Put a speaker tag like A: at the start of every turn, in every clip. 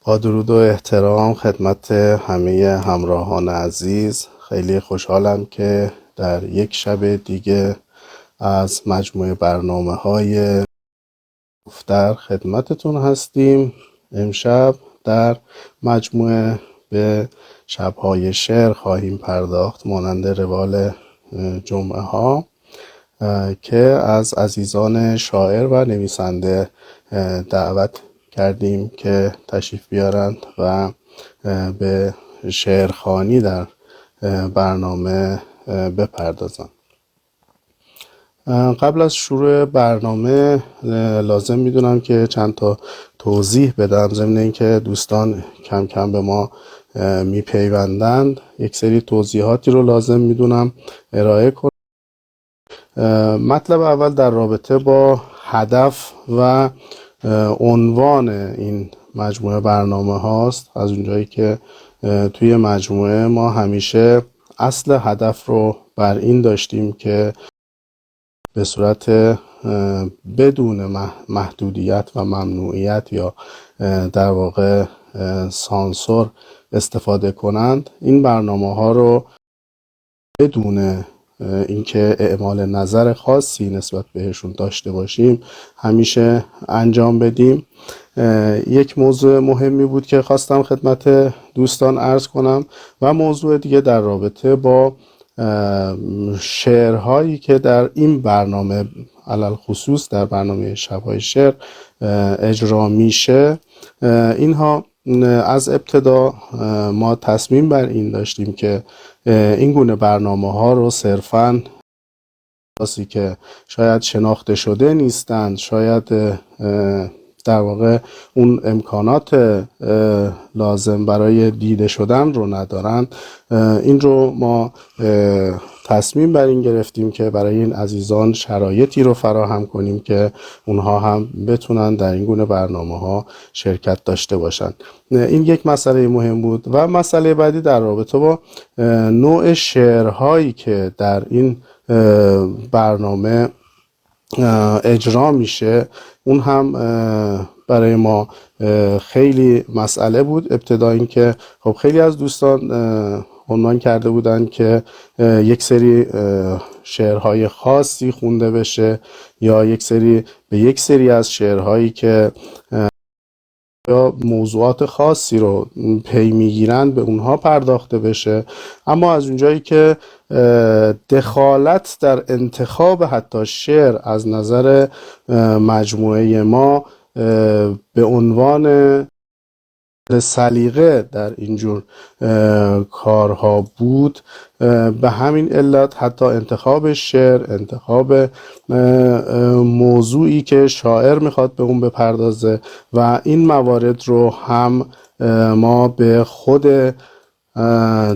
A: با درود و احترام خدمت همه همراهان عزیز، خیلی خوشحالم که در یک شب دیگه از مجموعه برنامه‌های در خدمتتون هستیم. امشب در مجموعه به شب‌های شعر خواهیم پرداخت مانند روال جمعه ها که از عزیزان شاعر و نویسنده دعوت کردیم که تشریف بیارند و به شعرخوانی در برنامه بپردازند. قبل از شروع برنامه لازم میدونم که چند تا توضیح بدم، ضمن اینکه دوستان کم کم به ما میپیوندند. یک سری توضیحاتی رو لازم میدونم ارائه کنم. مطلب اول در رابطه با هدف و عنوان این مجموعه برنامه هاست. از اونجایی که توی مجموعه ما همیشه اصل هدف رو بر این داشتیم که به صورت بدون محدودیت و ممنوعیت یا در واقع سانسور استفاده کنند، این برنامه ها رو بدون اینکه اعمال نظر خاصی نسبت بهشون داشته باشیم همیشه انجام بدیم. یک موضوع مهمی بود که خواستم خدمت دوستان عرض کنم و موضوع دیگه در رابطه با شعرهایی که در این برنامه علل خصوص در برنامه شب‌های شعر اجرا میشه. اینها از ابتدا ما تصمیم بر این داشتیم که این گونه برنامه ها رو صرفاً کسی که شاید شناخته شده نیستند، شاید در واقع اون امکانات لازم برای دیده شدن رو ندارند، این رو ما تصمیم بر این گرفتیم که برای این عزیزان شرایطی رو فراهم کنیم که اونها هم بتونن در این گونه برنامه ها شرکت داشته باشند. این یک مسئله مهم بود. و مسئله بعدی در رابطه با نوع شعرهایی که در این برنامه اجرا میشه، اون هم برای ما خیلی مسئله بود. ابتدا این که خب خیلی از دوستان عنوان کرده بودن که یک سری شعرهای خاصی خونده بشه یا به یک سری از شعرهایی که یا موضوعات خاصی رو پی میگیرند به اونها پرداخته بشه. اما از اونجایی که دخالت در انتخاب حتی شعر از نظر مجموعه ما به عنوان سلیقه در اینجور کارها بود، به همین علت حتی انتخاب شعر، انتخاب موضوعی که شاعر میخواد به اون بپردازه و این موارد رو هم ما به خود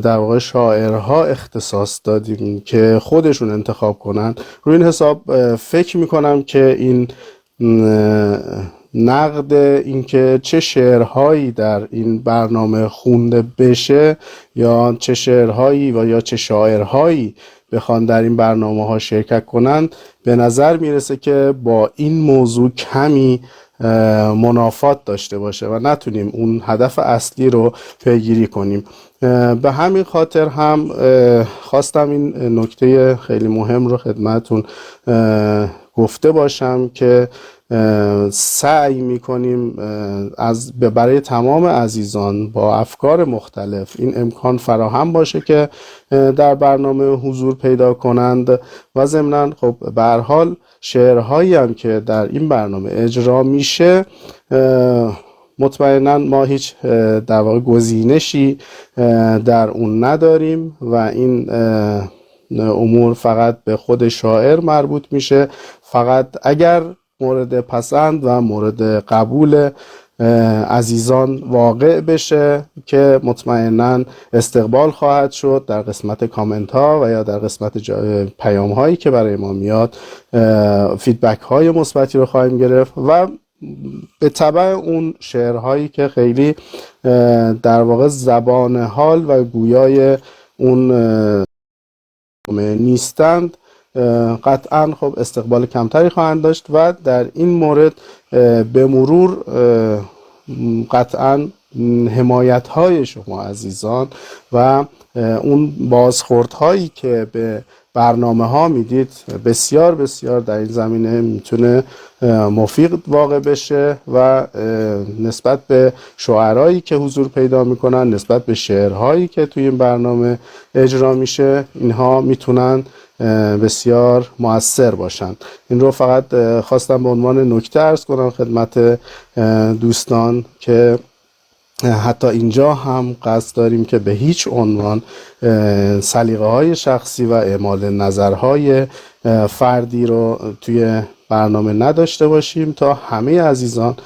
A: در واقع شاعرها اختصاص دادیم که خودشون انتخاب کنن. روی این حساب فکر میکنم که این نقد اینکه چه شعرهایی در این برنامه خونده بشه یا چه شعرهایی و یا چه شاعرهایی بخوان در این برنامه ها شرکت کنند، به نظر میرسه که با این موضوع کمی منافات داشته باشه و نتونیم اون هدف اصلی رو پیگیری کنیم. به همین خاطر هم خواستم این نکته خیلی مهم رو خدمتون گفته باشم که سعی میکنیم برای تمام عزیزان با افکار مختلف این امکان فراهم باشه که در برنامه حضور پیدا کنند و ضمناً خب به هر حال شعرهایی هم که در این برنامه اجرا میشه مطمئنا ما هیچ در واقع گزینشی در اون نداریم و این امور فقط به خود شاعر مربوط میشه. فقط اگر مورد پسند و مورد قبول عزیزان واقع بشه که مطمئنا استقبال خواهد شد در قسمت کامنت ها و یا در قسمت پیام هایی که برای ما میاد، فیدبک های مثبتی رو خواهیم گرفت و به تبع اون شعرهایی که خیلی در واقع زبان حال و گویای اون نیستند قطعا خب استقبال کمتری خواهند داشت و در این مورد به مرور قطعا حمایت های شما عزیزان و اون بازخورد هایی که به برنامه ها میدید بسیار بسیار در این زمینه میتونه مفید واقع بشه و نسبت به شاعرایی که حضور پیدا میکنن، نسبت به شعرهایی که توی این برنامه اجرا میشه، اینها میتونن بسیار مؤثر باشن. این رو فقط خواستم به عنوان نکته عرض کنم خدمت دوستان که حتی اینجا هم قصد داریم که به هیچ عنوان سلیقه های شخصی و اعمال نظرهای فردی رو توی برنامه نداشته باشیم تا همه عزیزان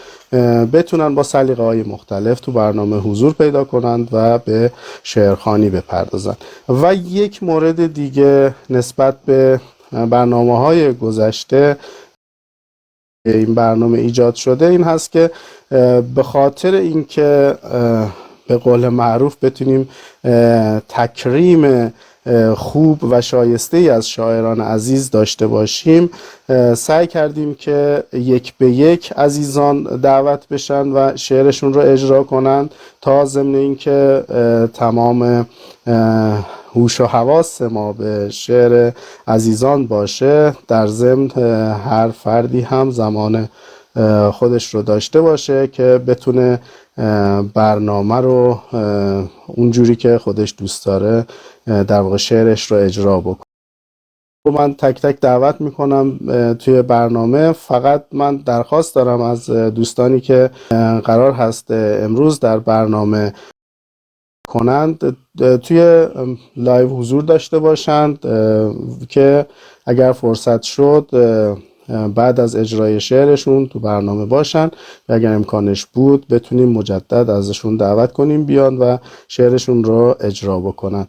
A: بتونن با سلیقه های مختلف تو برنامه حضور پیدا کنند و به شعرخوانی بپردازند. و یک مورد دیگه نسبت به برنامه های گذشته این برنامه ایجاد شده این هست که به خاطر اینکه به قول معروف بتونیم تکریم خوب و شایسته ای از شاعران عزیز داشته باشیم، سعی کردیم که یک به یک عزیزان دعوت بشن و شعرشون رو اجرا کنند تا ضمن اینکه تمام هوش و حواس ما به شعر عزیزان باشه، در ضمن هر فردی هم زمان خودش رو داشته باشه که بتونه برنامه رو اونجوری که خودش دوست داره در واقع شعرش رو اجرا بکنه. من تک تک دعوت میکنم توی برنامه. فقط من درخواست دارم از دوستانی که قرار هست امروز در برنامه کنند توی لایو حضور داشته باشند که اگر فرصت شد بعد از اجرای شعرشون تو برنامه باشن و اگر امکانش بود بتونیم مجدد ازشون دعوت کنیم بیان و شعرشون رو اجرا بکنن.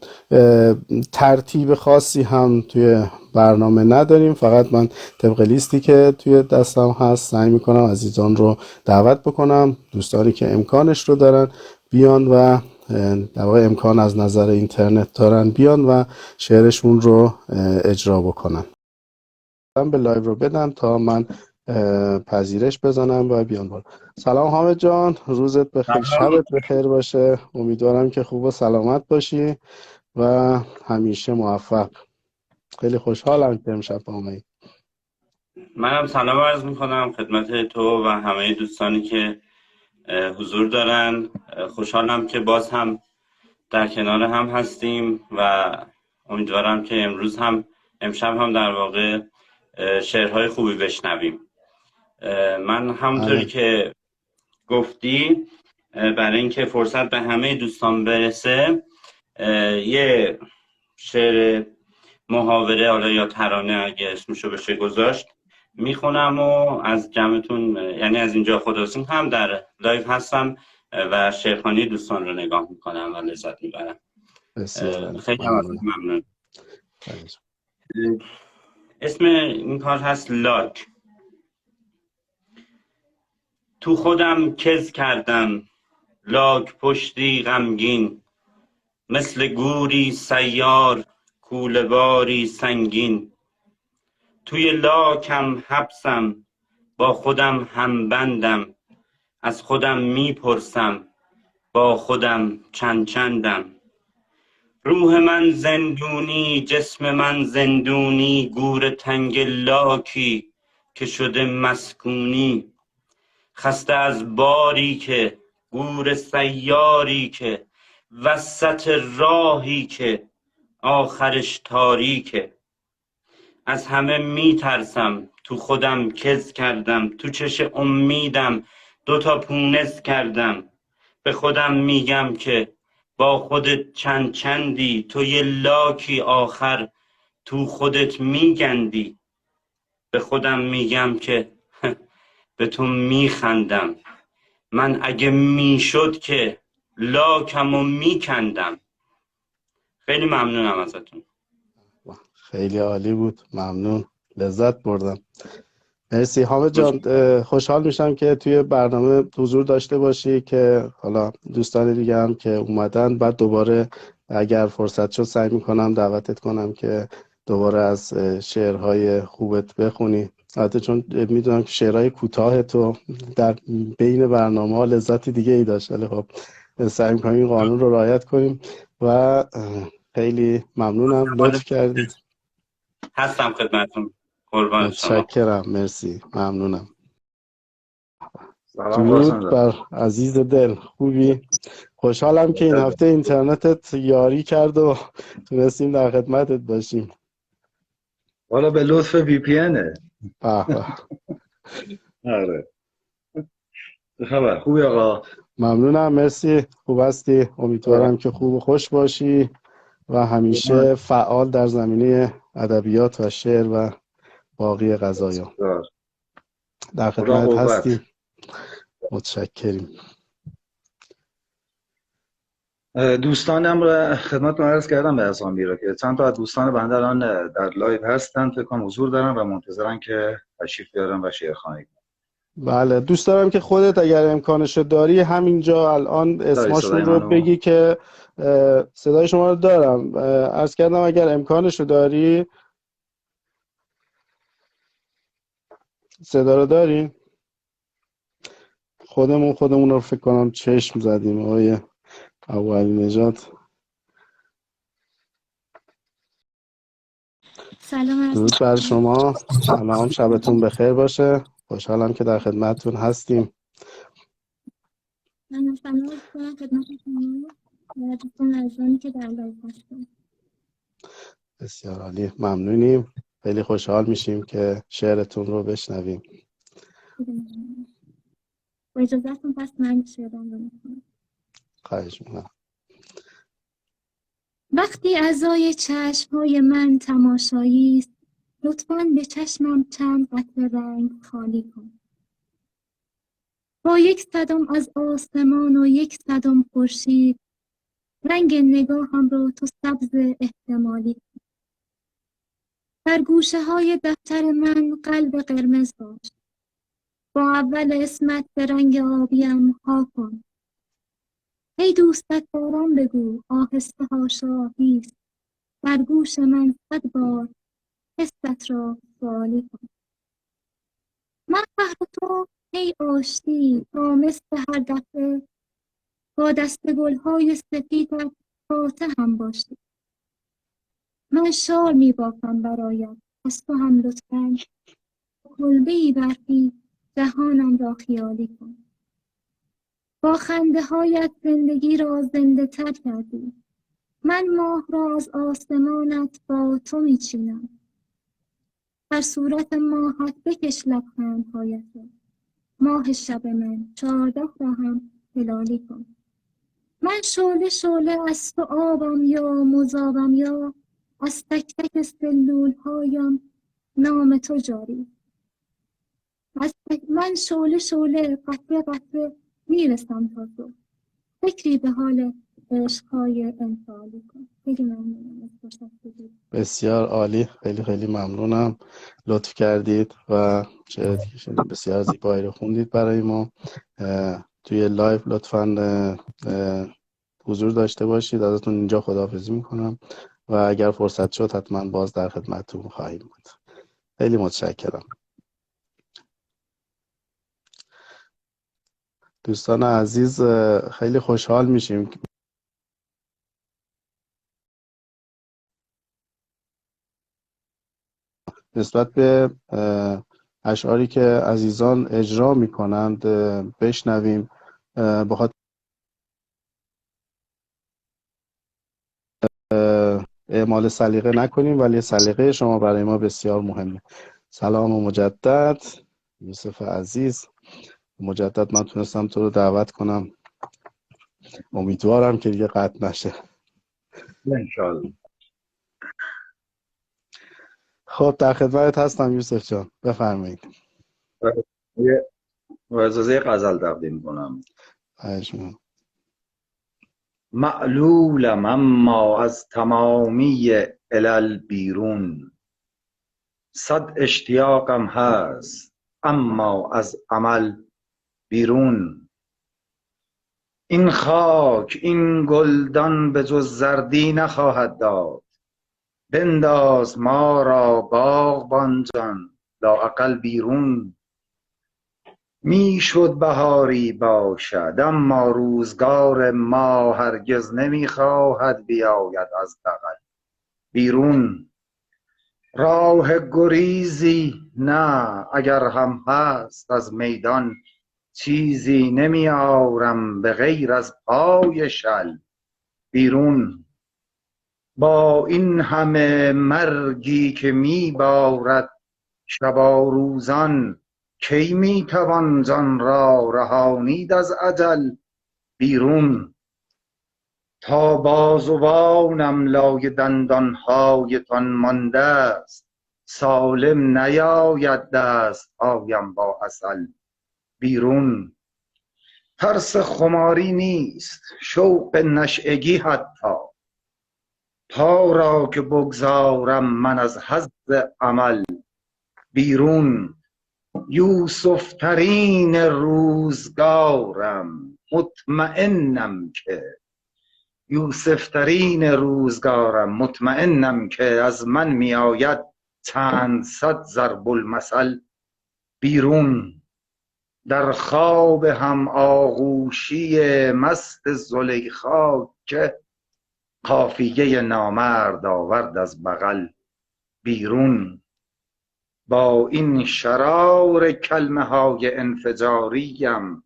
A: ترتیب خاصی هم توی برنامه نداریم، فقط من طبق لیستی که توی دستم هست سعی میکنم عزیزان رو دعوت بکنم، دوستانی که امکانش رو دارن بیان و در واقع امکان از نظر اینترنت دارن بیان و شعرشون رو اجرا بکنن. به لایو رو بدم تا من پذیرش بزنم و بیان بالا. سلام حامد جان، روزت بخیر، شبت بخیر باشه. امیدوارم که خوب و سلامت باشی و همیشه موفق. خیلی خوشحالم که امشب آمدی.
B: منم سلام عرض میکنم خدمت تو و همه دوستانی که حضور دارن. خوشحالم که باز هم در کنار هم هستیم و امیدوارم که امشب هم در واقع شعرهای خوبی بشنویم. من همونطوری که گفتی برای اینکه فرصت به همه دوستان برسه یه شعر محاوره حالا یا ترانه اگه اسمشو بشه گذاشت میخونم و از جمعتون، یعنی از اینجا خداحافظی هم در لایو هستم و شعرخوانی دوستان رو نگاه میکنم و لذت میبرم. خیلی ممنون. اسم این کار هست لاک. تو خودم کز کردم لاک پشتی غمگین، مثل گوری سیار کوله باری سنگین. توی لاکم حبسم با خودم هم بندم، از خودم میپرسم با خودم چند چندم. روح من زندونی جسم من زندونی، گور تنگ لاکی که شده مسکونی. خسته از باری که گور سیاری که وسط راهی که آخرش تاریکه. از همه میترسم تو خودم کز کردم، تو چش امیدم دوتا پونز کردم. به خودم میگم که با خودت چند چندی، تو یه لاکی آخر تو خودت میگندی. به خودم میگم که به تو میخندم، من اگه میشد که لاکمو میکندم. خیلی ممنونم ازتون.
A: خیلی عالی بود، ممنون، لذت بردم. مرسی حامد جان. خوشحال میشم که توی برنامه حضور داشته باشی که حالا دوستان دیگه هم که اومدن بعد دوباره اگر فرصت شد سعی میکنم دعوتت کنم که دوباره از شعرهای خوبت بخونی. البته چون میدونم که شعرهای کوتاه تو در بین برنامه ها لذت دیگه ای داشت، ولی خب سعی می‌کنیم این قانون رو رعایت کنیم و خیلی ممنونم لطف کردید.
B: هستم خدمتتون. قربان شما.
A: متشکرم، مرسی، ممنونم.
C: سلام قاسم
A: درود
C: جان.
A: بر عزیز دل، خوبی؟ خوشحالم که این هفته اینترنتت یاری کرد و تونستیم در خدمتت باشیم.
C: والا به لطف وی پی اینه.
A: به به.
C: آره. چه خبر؟ خوبی آقا؟
A: ممنونم، مرسی، خوب هستی؟ امیدوارم که خوب و خوش باشی و همیشه فعال در زمینه ادبیات و شعر و باقی قضایا. در
C: خدا
A: خدمت
C: قوت.
A: هستیم. متشکریم.
C: دوستانم را خدمتتون عرض کردم به اسامی را که چند تا از دوستان بنده الان در لایو هستن، فکر کنم حضور دارن و منتظرن که تشریف بیارن و شعرخوانی کنن.
A: بله، دوست دارم که خودت اگر امکانشو داری همینجا الان
C: داری صدای
A: اسماشون رو
C: منو؟
A: بگی که صدای شما رو دارم. عرض کردم اگر امکانشو داری. صدا رو داری؟ خودمون رو فکر کنم چشم زدیم آقای ابوعلی نژاد.
D: سلام عرض
A: درود بر شما، سلام، شبتون بخیر باشه. خوشحالم که در خدمتتون هستیم.
D: من سلام عرض کنم خدمت شما و دوستان عزیزانی که در لایو هستن.
A: بسیار عالی، ممنونیم. خیلی خوشحال میشیم که شعرتون رو بشنویم.
D: با اجازهتون پس من شعرم رو میکنم.
A: خواهش میکنم.
D: وقتی اعضای چشمهای من تماشایی است، لطفاً به چشمم چند قطره رنگ خالی کن. با یک صدم از آسمان و یک صدم خورشید، رنگ نگاهم رو تو سبز احتمالی کن. در گوشه های دفتر من قلب قرمز باش. با اول اسمت به رنگ آبیم ها کن. ای دوستت دارم بگو آهسته هاشاهیست. در گوش من 100 بار حست را سوالی کن. من قهر تو ای آشتی تا مثل هر دفعه با دست گلهای سفیدت فاتحم باشی. من شال می بافم برایت، از تو هم لطفاً کلبه‌ای برفی جهانم را خیالی کن. با خنده هایت زندگی را زنده تر کردی. من ماه را از آسمانت با تو می چینم. در صورت ماهت بکش لبخندهایت را. ماه شب من 14 را هم هلالی کن. من شعله شعله از تو آبم یا مذابم یا از تک تک سلول هایم نام تو جاری. من شعله شعله قطره قطره میرسم تا تو. فکری به حال عشقهای امثالی کن. خیلی ممنونم از فرصت بدید.
A: بسیار عالی، خیلی خیلی ممنونم، لطف کردید و چه بسیار زیبایی رو خوندید برای ما. توی لایو لطفاً حضور داشته باشید. ازتون اینجا خداحافظی میکنم و اگر فرصت شد حتما باز در خدمتتون خواهیم بود. خیلی متشکرم. دوستان عزیز، خیلی خوشحال میشیم نسبت به اشعاری که عزیزان اجرا میکنند بشنویم. بخاطر اعمال سلیقه نکنیم، ولی سلیقه شما برای ما بسیار مهمه. سلام و مجدد یوسف عزیز، مجدد من تونستم تو رو دعوت کنم، امیدوارم که دیگه قطع نشه.
C: انشالله.
A: خب در خدمت هستم یوسف جان، بفرمایید.
C: و اجازه غزل تقدیم کنم.
A: خواهش می‌کنم.
C: معلولم اما از تمامی علل بیرون، 100 اشتیاقم هست اما از عمل بیرون. این خاک این گلدان به جز زردی نخواهد داد، بنداز ما را باغبان جان لااقل بیرون میشد بهاری باشد، اما روزگار ما هرگز نمیخواهد بیاید از بغل. بیرون راه گریزی نه، اگر هم هست از میدان چیزی نمیآرم به غیر از پای شل. بیرون با این همه مرگی که میبارد شبا روزان، کی میتوان جان را رهانید از اجل. بیرون تا بازوانم لای دندانهایتان مانده است، سالم نیاید دستهایم با عسل. بیرون ترس خماری نیست، شوق نشئگی حتی، پا را که بگذارم من از حظ عمل. بیرون یوسف ترین روزگارم، مطمئنم که از من میآید چند صد ضرب المثل. بیرون در خواب هم آغوشی مست زلیخا که قافیه نامرد آورد از بغل. بیرون با این شرار کلمه های انفجاریم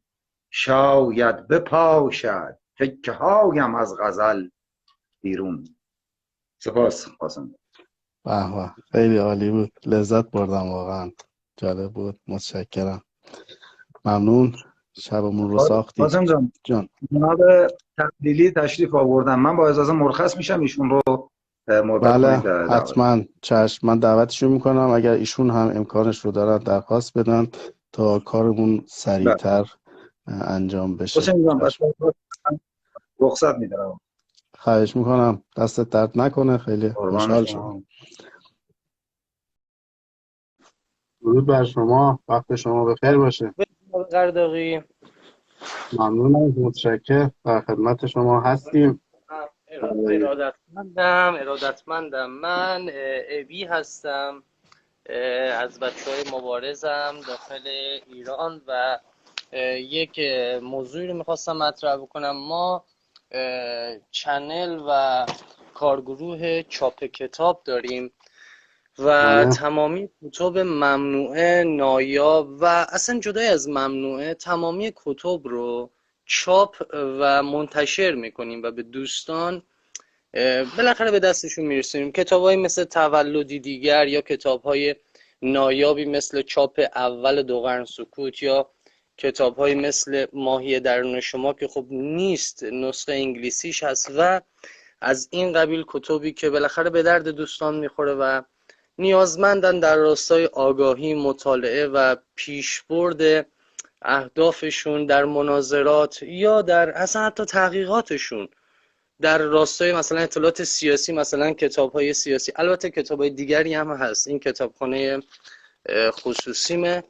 C: شاید بپاشد تکه هایم از غزل. بیرون. سپاس قاسم.
A: به به، خیلی عالی بود، لذت بردم واقعا، جالب بود، متشکرم، ممنون، شبمون رو ساختی.
C: قاسم جان،
A: جان
C: جناب تقلیلی تشریف آوردن، من با اجازه مرخص میشم، ایشون رو مربت
A: بله
C: کنید دعوت.
A: حتما، چشم، من دعوتشون میکنم، اگر ایشون هم امکانش رو دارن درخواست بدن تا کارمون سریعتر انجام بشه.
C: حسین جان
A: چشم.
C: رخصت میدارم.
A: خواهش میکنم، دستت درد نکنه، خیلی
C: قربان
A: خوشحال شدم.
C: شما.
A: درود بر شما، وقت شما بخیر باشه.
E: جناب قرداغی،
A: ممنونم، متشکر، در خدمت شما هستیم.
E: ارادتمندم. من ابی هستم، از بچه‌های مبارزم داخل ایران و یک موضوعی رو میخواستم مطرح بکنم. ما چنل و کارگروه چاپ کتاب داریم و
A: بله.
E: تمامی کتب ممنوعه، نایاب و اصلا جدای از ممنوعه، تمامی کتب رو چاپ و منتشر میکنیم و به دوستان بالاخره به دستشون میرسونیم. کتاب‌های مثل تولدی دیگر یا کتاب‌های نایابی مثل چاپ اول دو قرن سکوت یا کتاب‌های مثل ماهی درون شما که خب نیست، نسخه انگلیسیش هست و از این قبیل کتبی که بالاخره به درد دوستان میخوره و نیازمندن در راستای آگاهی، مطالعه و پیشبرد اهدافشون در مناظرات یا در اصلا حتی تحقیقاتشون در راستای مثلا اطلاعات سیاسی، مثلا کتاب‌های سیاسی. البته کتاب‌های دیگری هم هست، این کتابخانه خصوصیمه.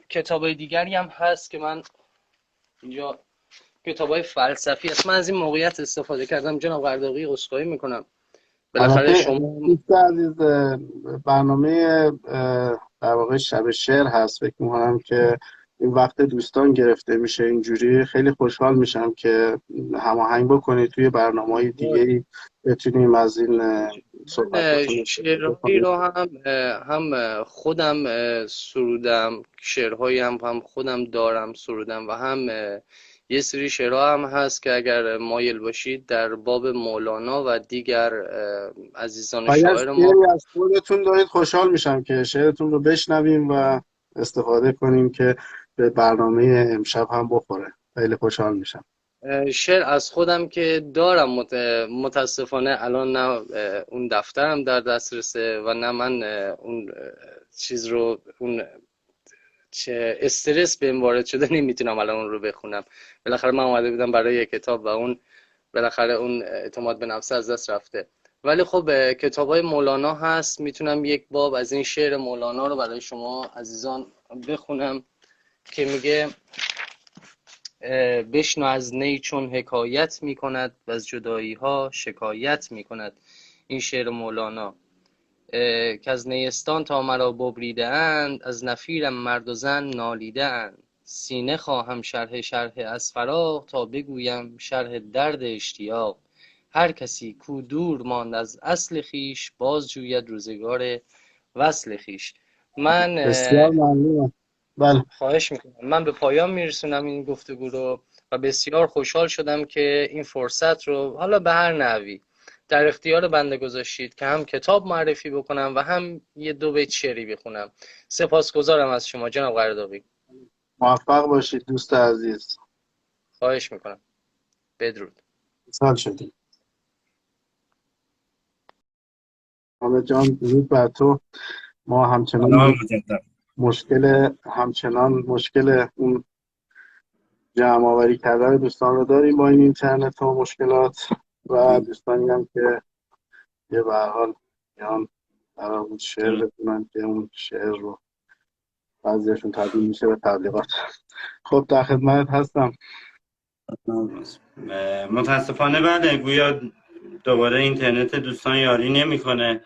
E: کتاب‌های دیگری هم هست که من اینجا کتاب‌های فلسفی است. من از این موقعیت استفاده کردم جناب قرداغی، عذرخواهی میکنم. بالاخره
A: البته
E: شما
A: دوست عزیز، برنامه در واقع شب شعر هست، فکر می‌کنم که این وقت دوستان گرفته میشه، اینجوری خیلی خوشحال میشم که هماهنگ بکنید توی برنامه‌های دیگه‌ای بتونیم از این صحبتاتون استفاده
E: شعرهایی
A: کنیم.
E: رو هم خودم سرودم، شعرهایی هم خودم دارم سرودم و هم یه سری شعرها هم هست که اگر مایل باشید در باب مولانا و دیگر عزیزان
A: اگر
E: شاعر ما.
A: شعری از خودتون دارید خوشحال میشم که شعرتون رو بشنویم و استفاده کنیم که به برنامه امشب هم بخوره. خیلی خوشحال میشم.
E: شعر از خودم که دارم، متاسفانه الان نه اون دفترم در دسترسه و نه من اون چیز رو، اون چه استرس بهم وارد شده نمیتونم الان اون رو بخونم. بالاخره من اومده بودم برای یک کتاب و اون بالاخره اون اعتماد به نفس از دست رفته. ولی خب کتاب‌های مولانا هست، میتونم یک باب از این شعر مولانا رو برای شما عزیزان بخونم که میگه بشنو از نی چون حکایت میکند و از جدایی ها شکایت میکند. این شعر مولانا. که از نیستان تا مرا ببریده اند، از نفیرم مرد و زن نالیده اند. سینه خواهم شرح از فراق، تا بگویم شرح درد اشتیاق. هر کسی کو دور ماند از اصل خویش، باز جوید روزگار وصل خویش. من
A: بسیار ممنونم. بله.
E: خواهش میکنم. من به پایان میرسونم این گفتگو رو و بسیار خوشحال شدم که این فرصت رو حالا به هر نحوی در اختیار بنده گذاشتید که هم کتاب معرفی بکنم و هم یه دو بیت شعری بخونم. سپاسگزارم از شما جناب قرداغی.
A: موفق باشید دوست عزیز.
E: خواهش میکنم. بدرود.
A: سال شدید. حامد جان درود بر تو. ما
B: سلام
A: همچنان
B: مجدد.
A: مشکل اون جمع آوری کردن دوستان رو داریم با این اینترنت و مشکلات و دوستانی هم که یه به هر حال میان برامون شعر بخونن که اون شعر رو بعضیشون تبدیل میشه به تبلیغات. خب در خدمت هستم.
B: متاسفانه بله، گویا دوباره اینترنت دوستان یاری نمیکنه.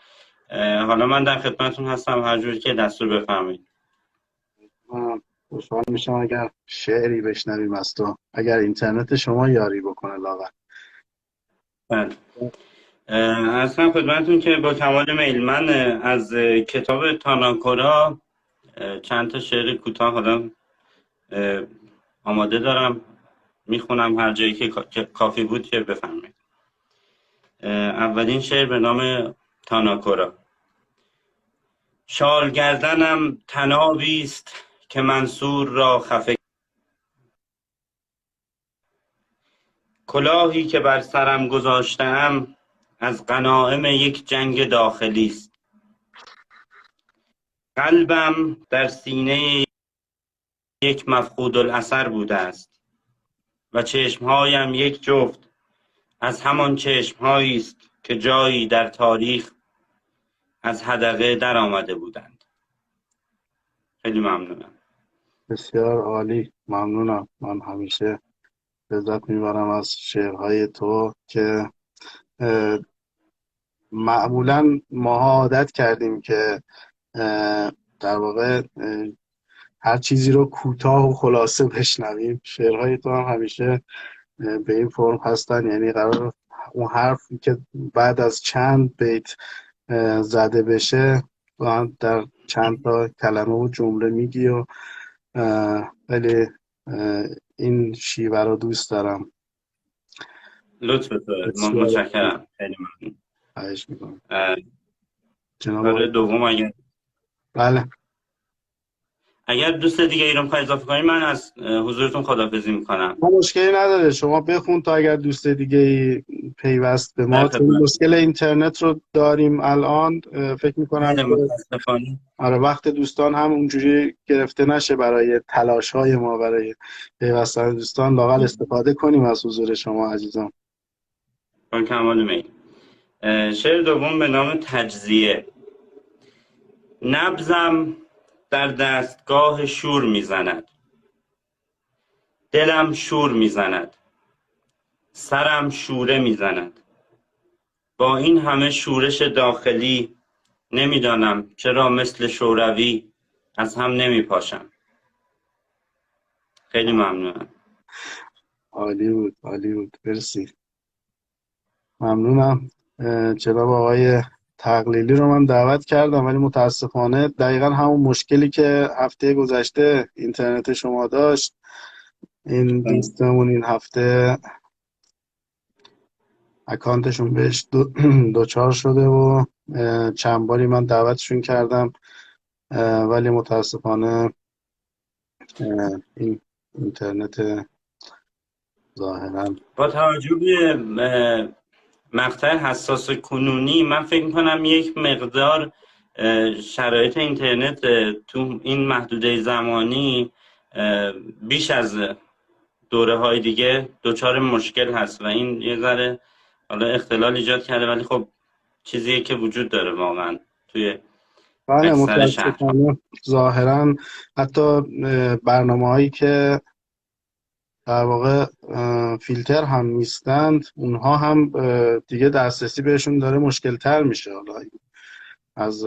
B: حالا من در خدمتتون هستم، هر جوری که دستور بفرمایید.
A: من خوشحال میشم اگر شعری بشنویم از تو، اگر اینترنت شما یاری بکنه لاغر.
B: بله. اصلا خدمتتون که با کمال میل من از کتاب تاناکورا چند تا شعر کوتاه حالا آماده دارم، میخونم هر جایی که کافی بود که بفرمایید. اولین شعر به نام تاناکورا. شال گردنم طنابی است که منصور را خفه، کلاهی که بر سرم گذاشته‌ام از غنایم یک جنگ داخلی است. قلبم در سینه یک مفقود الاثر بوده است و چشمهایم یک جفت از همان چشمهایی است که جایی در تاریخ از حدقه در آمده بودند. خیلی ممنونم.
A: بسیار عالی، ممنونم. من همیشه لذت میبرم از شعرهای تو که معمولا ما عادت کردیم که در واقع هر چیزی رو کوتاه و خلاصه بشنویم. شعرهای تو هم همیشه به این فرم هستن، یعنی قرار اون حرفی که بعد از چند بیت زده بشه در چند تا کلمه و جمله میگی و خیلی این شیوه رو دوست دارم.
B: لطف دارید، متشکرم. خیلی ممنون.
A: خواهش میکنم.
B: کار دوم
A: بله.
B: اگر دوست دیگه ای رو میخوای اضافه کنید من از حضورتون خداحافظی میکنم.
A: ما مشکلی نداره، شما بخون تا اگر دوست دیگه ای پیوست به ما. چون مشکل اینترنت رو داریم الان، فکر میکنم که
B: متاسفانه
A: آره وقت دوستان هم اونجوری گرفته نشه برای تلاش های ما برای پیوستن دوستان. لااقل استفاده کنیم از حضور شما عزیزان.
B: با کمال میل. شعر دوم به نام تجزیه. نبضم در دستگاه شور میزند، دلم شور میزند، سرم شوره میزند. با این همه شورش داخلی نمیدانم چرا مثل شوروی از هم نمیپاشم. خیلی ممنونم.
A: عالی بود، عالی بود. مرسی. ممنونم. جناب آقای تقلیلی رو من دعوت کردم ولی متاسفانه دقیقا همون مشکلی که هفته گذشته اینترنت شما داشت، این دوستمون این هفته اکانتشون بهش دوچار شده و چند باری من دعوتشون کردم ولی متاسفانه این اینترنت ظاهرا
B: با توجه به مقطع حساس کنونی من فکر میکنم یک مقدار شرایط اینترنت تو این محدوده زمانی بیش از دوره های دیگه دچار مشکل هست و این یه ذره حالا اختلال ایجاد کرده، ولی خب چیزیه که وجود داره واقعا توی
A: بله
B: اکثر شهرها.
A: متاسفانه ظاهرا حتی برنامه هایی که در واقع فیلتر هم نیستند اونها هم دیگه دسترسی بهشون داره مشکل تر میشه. حالا از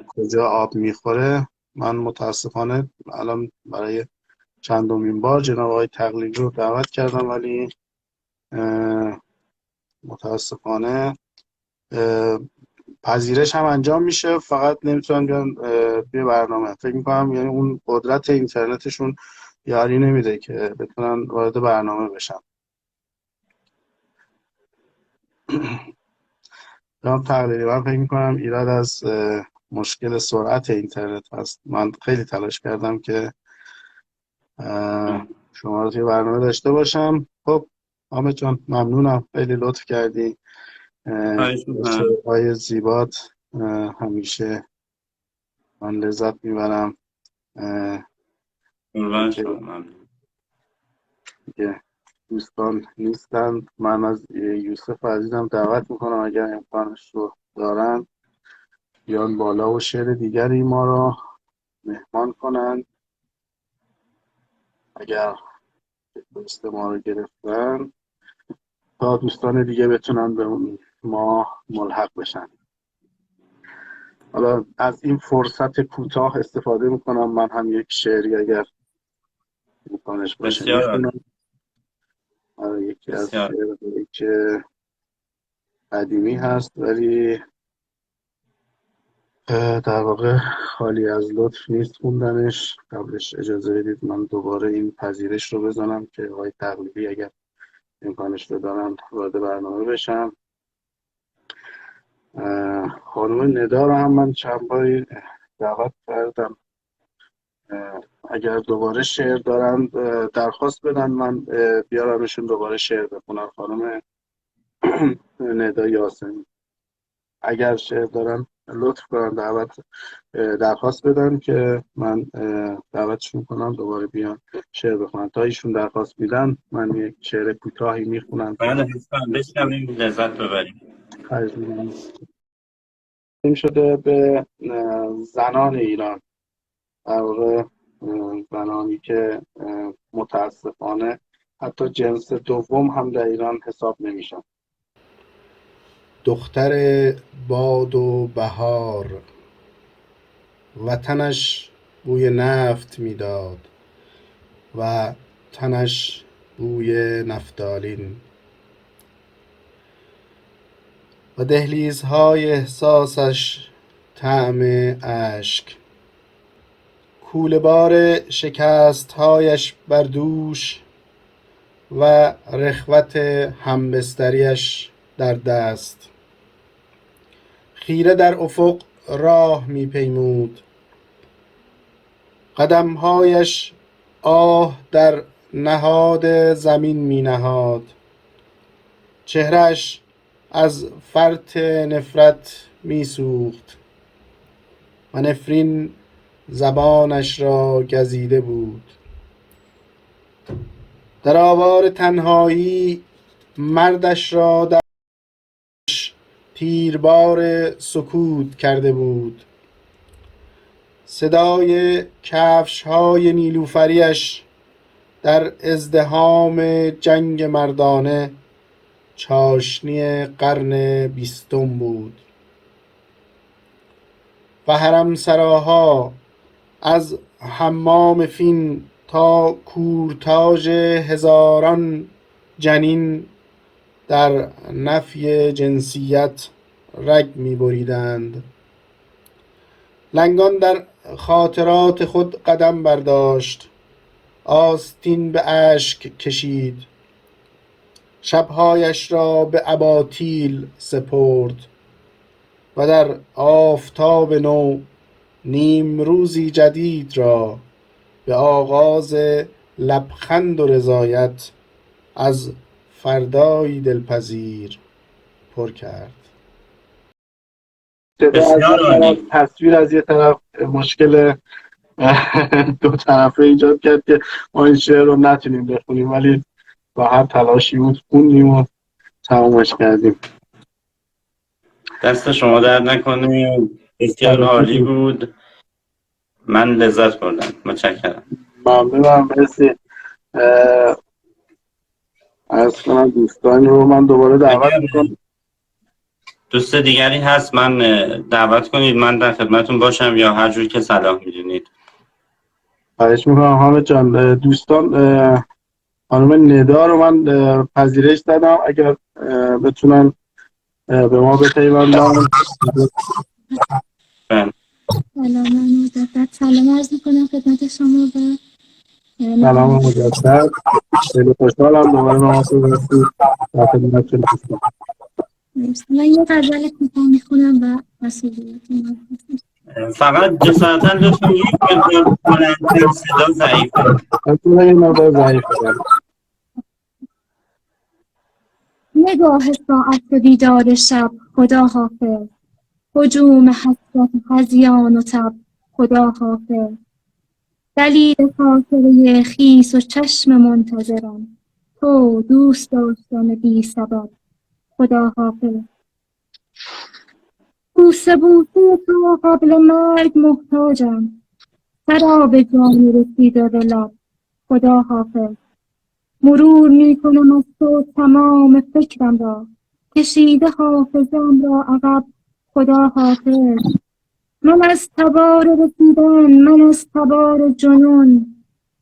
A: کجا آب میخوره. من متاسفانه الان برای چندمین بار جناب آقای تقلیدی رو دعوت کردم، ولی متاسفانه پذیرش هم انجام میشه، فقط نمیتونن بیان توی برنامه. فکر میکنم یعنی اون قدرت اینترنتشون یاری نمیده که بتونن وارد برنامه بشن. جناب تقلیدی، من فکر میکنم ایراد از مشکل سرعت اینترنت هست. من خیلی تلاش کردم که شما رو توی برنامه داشته باشم. خب حامد جان ممنونم، خیلی لطف کردی.
B: خواهش می‌کنم.
A: شعرهای زیبات همیشه من لذت میبرم.
B: قربان شما. ممنون.
A: که دوستان نیستند، من از یوسف عزیزم دعوت میکنم اگر امکانش رو دارن بیان بالا و شعر دیگری ما رو مهمان کنند. اگر دوست ما رو گرفتن تا دوستان دیگه بتونن به ما ملحق بشن. حالا از این فرصت کوتاه استفاده میکنم، من هم یک شعری اگر امکانش باشه
B: بسیار عالی.
A: میخونم. یکی از
B: بسیار
A: شعرهایی که قدیمی هست ولی در واقع خالی از لطف نیست خوندنش. قبلش اجازه بدید من دوباره این پذیرش رو بزنم که آقای تقلیدی اگر امکانش رو دارن وارد برنامه بشن. خانم ندا رو هم من چند باری دعوت کردم، اگر دوباره شعر دارن درخواست بدن من بیارمشون دوباره شعر بخونم. خانم ندا یاسمی اگر شعر دارن لطف کنن درخواست بدن که من دعوتشون کنم دوباره بیان شعر بخونن. تا ایشون درخواست میدن من یک شعر کوتاهی میخونم که
B: بله حتما بشنویم، لذت ببریم.
A: خواهش می‌کنم. این شده به زنان ایران، در واقع زنانی که متاسفانه حتی جنس دوم هم در ایران حساب نمیشن. دختر باد و بهار، وطنش بوی نفت میداد و تنش بوی نفتالین و دهلیزهای احساسش طعم اشک. کوله بار شکستهایش بر دوش و رخوت همبستریش در دست. خیره در افق راه می‌پیمود، قدمهایش آه در نهاد زمین می‌نهاد. چهره‌اش از فرط نفرت می‌سوخت و نفرین زبانش را گزیده بود. در آوار تنهایی مردش را در تیربار سکوت کرده بود. صدای کفش‌های نیلوفریش در ازدحام جنگ مردانه چاشنی قرن 20 بود و حرمسراها از حمام فین تا کورتاژ هزاران جنین در نفی جنسیت رگ می بریدند. لنگان در خاطرات خود قدم برداشت، آستین به اشک کشید، شبهایش را به اباطیل سپرد و در آفتاب نو نیم روزی جدید را به آغاز لبخند و رضایت از فردایی دلپذیر پر کرد.
B: بسیار عالی.
A: تصویر از یه طرف مشکل دو طرفه ایجاد کرد که ما این شعر رو نتونیم بخونیم، ولی با هر تلاشی بود خوندیم و تمامش کردیم.
B: دست شما درد نکنه، بسیار عالی بود. من لذت بردم. متشکرم.
A: ممنونم. مرسی. از کنم دوستان رو من دوباره دعوت میکنم.
B: دوست دیگری هست من دعوت کنید من در خدمتون باشم یا هر جور که صلاح میدونید.
A: خواهش میکنم حامد جان. دوستان خانم ندا رو من پذیرش دادم، اگر بتونن به ما بپیوندن.
B: بله.
D: سلام مجدد سلام عرض میکنم خدمت شما و
A: سلام مجدد، خیلی خوشحالم دوباره با ما هستید. در خدمتتون هستم.
D: من یه غزل کوتاه میخونم و مسئولیتون هستم.
B: فقط جسارتا لطفا یک مقدار بلندتر، صدا ضعیفه.
A: اصلا این مقدار ضعیف بودم.
D: نگاه ساعت بیدار شب خدا حافظ، هجوم حسرت هذیان و تب خدا حافظ، دلیل خاطره خیس و چشم منتظرم، تو دوست داشتن بی سبب خدا حافظ، بوسه بوسه تو قبل مرگ محتاجم، سراب جان رسیده به لب خدا حافظ، مرور میکنم از تو تمام فکرم را، کشیده حافظم را عقب خدا حافظ، من از تبار رسیدن، من از تبار جنون،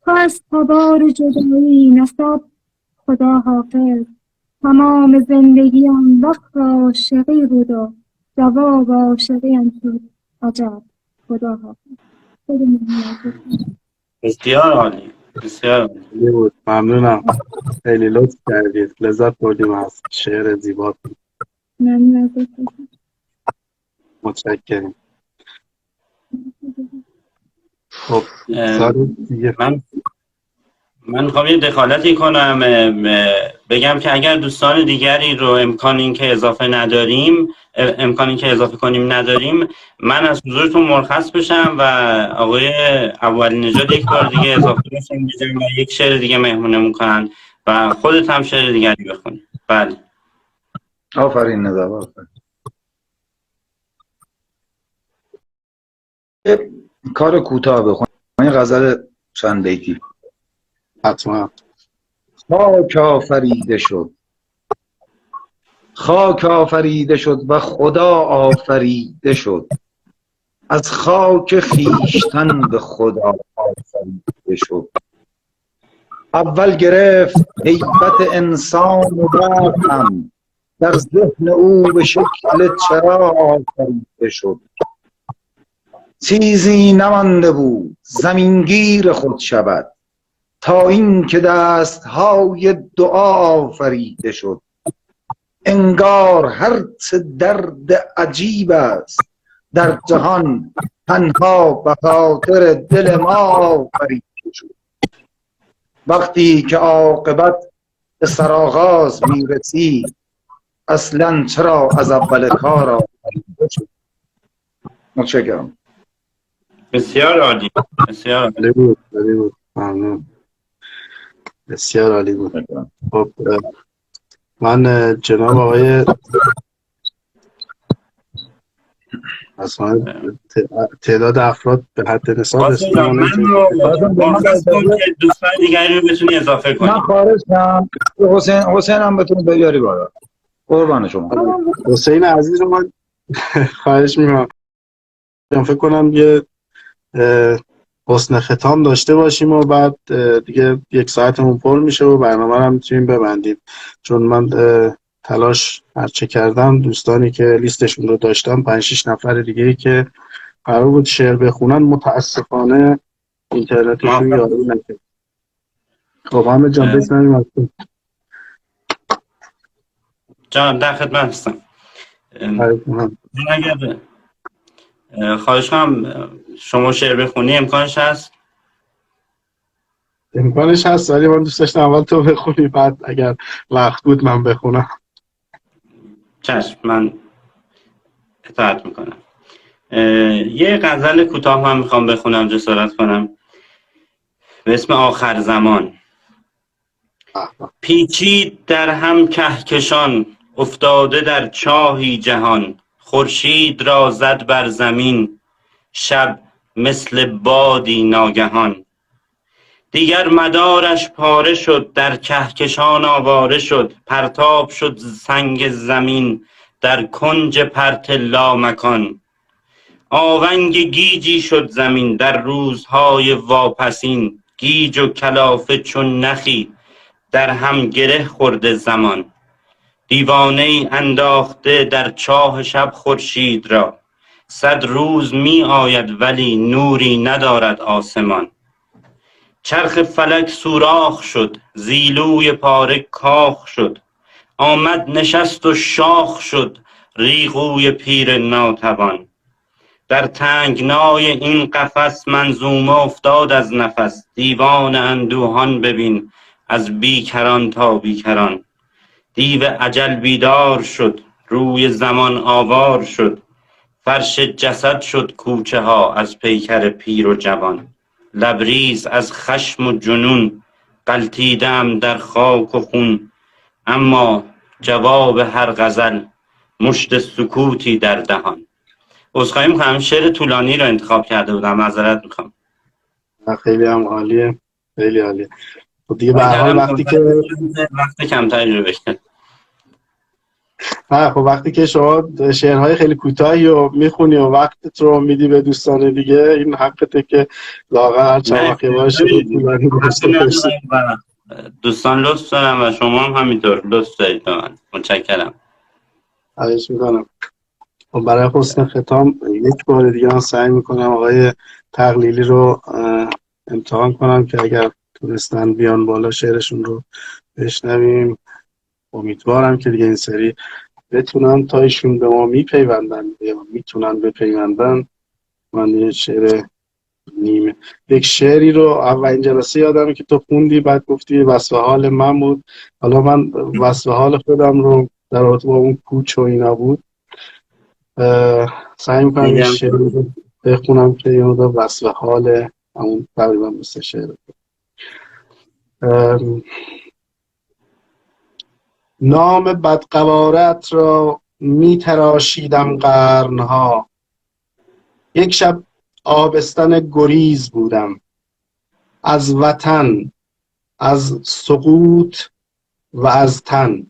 D: تو از تبار جدایی نسب خدا حافظ، تمام زندگیم وقت عاشقی بود و جواب عاشقیم شد عجب خدا حافظ. خیلی ممنونم.
B: بسیار عالی، بسیار عالی.
A: خیلی بود، ممنونم، خیلی لطف کردید، لذت بردیم از شعر زیبا.
D: ممنون ازتون.
A: متشکرم. خب دوستان دیگه
B: من میخوام یه دخالتی کنم، بگم که اگر دوستان دیگری رو امکان این که اضافه کنیم نداریم، من از حضورتون مرخص بشم و آقای اولی نژاد یک بار دیگه اضافه بشم بجم و یک شعر دیگه مهمونمون کنن و خودت هم شعر دیگری بخونی. بله.
C: آفرین ندا. کار کوتاه بخون، این غزل چند بیتی.
A: حتما.
C: خاک آفریده شد، خاک آفریده شد و خدا آفریده شد، از خاک خیشتن به خدا آفریده شد، اول گرفت هیبت انسان و بعد هم در ذهن او به شکل چرا آفریده شد، چیزی نمانده بود زمینگیر خود شود، تا این که دستهای دعا آفریده شد، انگار هرچه درد عجیب است در جهان تنها به خاطر دل ما آفریده شد، وقتی که عاقبت به سرآغاز میرسید اصلا چرا از اول کار آفریده شد. متشکرم.
B: بسیار عالی، بسیار عالی.
A: عالی بود، عالی بود، ممنون، بسیار عالی بود. خب من جناب آقای اصلا تعداد افراد به حد نصاب
B: قاسم جان، من رو مرخص کن که دوستان دیگری رو بتونی اضافه کنی.
C: من خارج شدم. حسین هم بتونه بیاری بالا. قربان شما.
A: حسین عزیز رو من خواهش میکنم فکر کنم یه حسن ختام داشته باشیم و بعد دیگه یک ساعتمون پر میشه و برنامه رو هم میتونیم ببندیم، چون من تلاش هرچه کردم دوستانی که لیستشون رو داشتم 5-6 نفر دیگه که قرار بود شعر بخونن متاسفانه اینترنتشون یاری نکرد. خب همه جان بسنیم
B: جان در خدمت هستم. اگر خواهش کنم شما شعر بخونی امکانش هست؟
A: امکانش هست، ولی من دوست داشتم اول تو بخونی بعد اگر وقت بود من بخونم.
B: چشم، من اطاعت میکنم. یه غزل کوتاه من میخوام بخونم، جسارت کنم، به اسم آخر زمان. پیچید در هم کهکشان، افتاده در چاهی جهان، خورشید را زد بر زمین، شب مثل بادی ناگهان، دیگر مدارش پاره شد، در کهکشان آواره شد، پرتاب شد سنگ زمین، در کنج پرت لامکان. آونگ گیجی شد زمین در روزهای واپسین، گیج و کلافه چون نخی در هم گره خورده زمان. دیوانه ای انداخته در چاه شب خورشید را، 100 روز می آید ولی نوری ندارد آسمان. چرخ فلک سوراخ شد، زیلوی پاره کاخ شد، آمد نشست و شاخ شد ریغوی پیر ناتوان. در تنگنای این قفس منظومه افتاد از نفس، دیوان اندوهان ببین از بیکران تا بیکران. دیو اجل بیدار شد، روی زمان آوار شد، فرش جسد شد کوچه ها از پیکر پیر و جوان. لبریز از خشم و جنون غلطیدم در خاک و خون، اما جواب هر غزل مشت سکوتی در دهان. عذرخواهی میکنم شعر طولانی رو انتخاب کرده بودم، معذرت میخوام.
A: خیلی هم عالیه، خیلی عالیه. خب دیگه به هر حال وقتی که
B: وقت کمتری رو بشکن.
A: خب وقتی که شما شعرهای خیلی کوتاهی رو میخونی و وقتت رو میدی به دوستان دیگه، این حقته که لااقل هر چند وقتی باشه طولانی باشه.
B: دوستان لطف دارم و شما هم همینطور لطف دارید به من. متشکرم.
A: خواهش میکنم. خب برای حسن ختام یک بار دیگه من سعی میکنم آقای تقلیلی رو امتحان کنم که اگر تونستن بیان بالا شعرشون رو بشنویم. امیدوارم که دیگه این سری بتونن تا ایشون به ما میپیوندن یا میتونن بپیوندن. من یه شعر نیمه یک شعری رو اولین جلسه یادمه که تو خوندی، بعد گفتی وصف حال من بود. حالا من وصف حال خودم رو در رابطه با اون کوچ و اینا بود سعی میکنم یه شعر رو بخونم که یه مدار وصف حال همون تقریبا مثل شعر. نام بدقوارت را می تراشیدم قرنها، یک شب آبستن گریز بودم از وطن، از سقوط و از تن.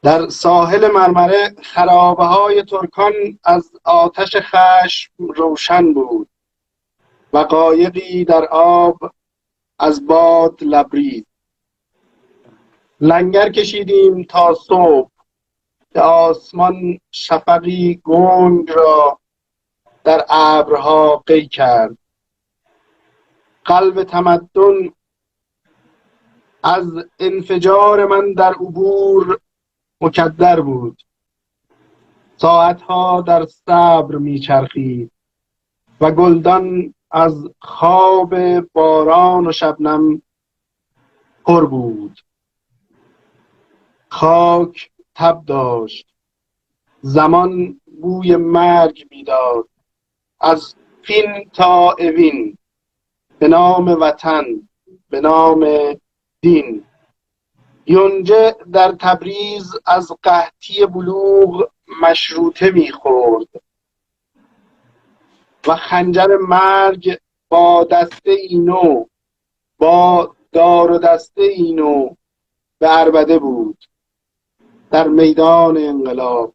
A: در ساحل مرمره خرابه های ترکان از آتش خشم روشن بود و قایقی در آب از باد لبریز. لنگر کشیدیم تا صبح که آسمان شفقی گنگ را در ابرها قی کرد. قلب تمدن از انفجار من در عبور مکدر بود. ساعتها در صبر میچرخید و گلدان از خواب باران و شبنم پر بود. خاک تب داشت، زمان بوی مرگ میداد. از فین تا اوین به نام وطن، به نام دین. یونجه در تبریز از قحطی بلوغ مشروطه میخورد و خنجر مرگ با دسته اینو، با دار و دسته اینو به عربده بود. در میدان انقلاب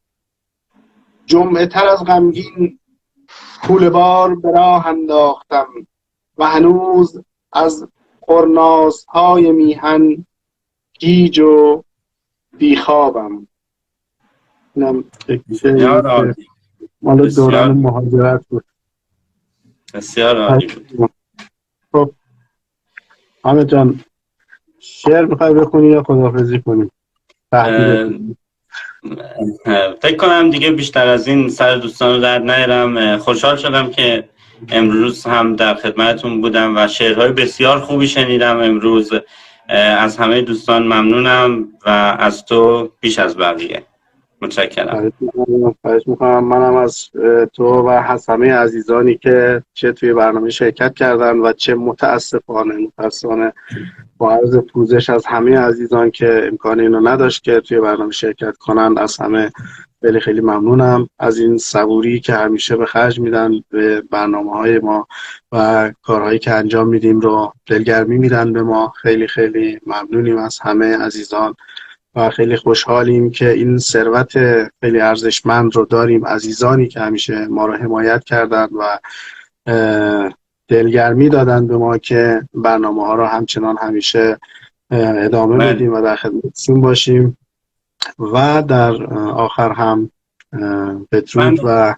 A: جمعه تر از غمگین کوله بار به راه انداختم و هنوز از قرناس های میهن گیج و بیخوابم. اینم
B: بسیار عالی.
A: مال دوران مهاجرت بود.
B: بسیار عالی بود.
A: خب حامد جان شعر میخوای بخونی یا خداحافظی کنیم؟
B: فکر کنم دیگه بیشتر از این سر دوستان رو در نیارم. خوشحال شدم که امروز هم در خدمتتون بودم و شعرهای بسیار خوبی شنیدم امروز. از همه دوستان ممنونم و از تو بیش از بقیه متشکرم.
A: خواهش میکنم. منم از تو و همه عزیزانی که چه توی برنامه شرکت کردن و چه متاسفانه با عرض پوزش از همه عزیزان که امکان اینو نداشت که توی برنامه شرکت کنن، از همه خیلی خیلی ممنونم از این صبوری که همیشه به خرج میدن به برنامه‌های ما و کارهایی که انجام میدیم رو دلگرمی میدن به ما. خیلی خیلی ممنونیم از همه عزیزان و خیلی خوشحالیم که این ثروت خیلی ارزشمند رو داریم، عزیزانی که همیشه ما رو حمایت کردن و دلگرمی دادن به ما که برنامه ها رو همچنان همیشه ادامه بدیم و در خدمتشون باشیم. و در آخر هم بدرود و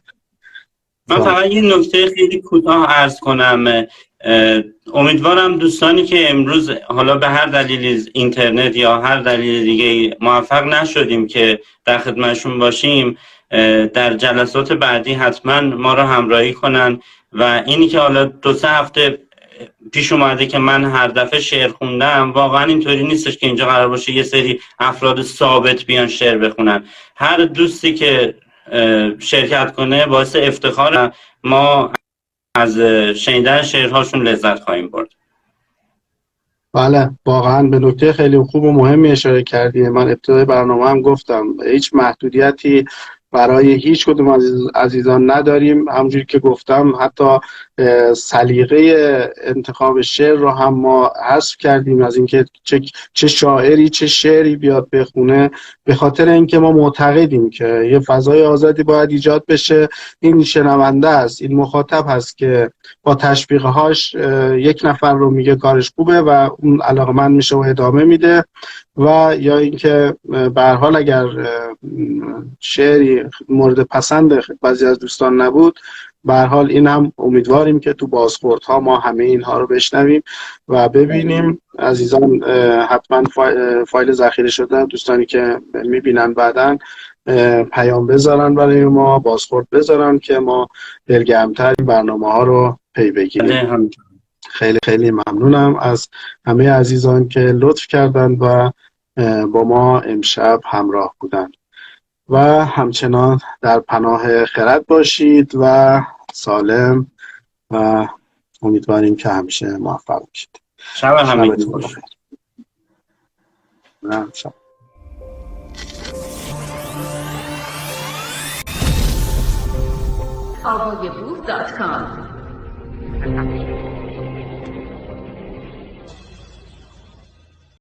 B: من فقط یه نکته خیلی کوتاه عرض کنم. امیدوارم دوستانی که امروز حالا به هر دلیل اینترنت یا هر دلیل دیگه موفق نشدیم که در خدمتشون باشیم، در جلسات بعدی حتما ما رو همراهی کنن. و اینی که حالا 2-3 هفته پیش اومده که من هر دفعه شعر خوندم، واقعا اینطوری نیستش که اینجا قرار باشه یه سری افراد ثابت بیان شعر بخونن. هر دوستی که شرکت کنه باعث افتخار، ما از شنیدن شعرهاشون لذت خواهیم برد.
A: بله، واقعا به نکته خیلی خوب و مهمی اشاره کردی. من ابتدای برنامه هم گفتم هیچ محدودیتی برای هیچ کدوم از عزیزان نداریم. همونجوری که گفتم حتی سلیقه انتخاب شعر رو هم ما حذف کردیم از اینکه چه شاعری چه شعری بیاد بخونه، به خاطر اینکه ما معتقدیم که یه فضای آزادی باید ایجاد بشه. این شنونده است، این مخاطب هست که با تشویقهاش یک نفر رو میگه کارش خوبه و اون علاقمند میشه و ادامه میده، و یا اینکه به هر حال اگر شعری مورد پسند بعضی از دوستان نبود، به هر حال این هم امیدواریم که تو بازخوردها ما همه اینها رو بشنویم و ببینیم. عزیزان حتما فایل ذخیره شده دوستانی که میبینن بعداً پیام بذارن برای ما، بازخورد بذارن که ما دلگرمتر این برنامه ها رو پی بگیریم. خیلی خیلی ممنونم از همه عزیزان که لطف کردن و با ما امشب همراه بودن و همچنان در پناه خرد باشید و سالم و امیدواریم که همیشه موفق باشید.
B: شب همگی خوش.
A: شب.
F: Avagaboo.com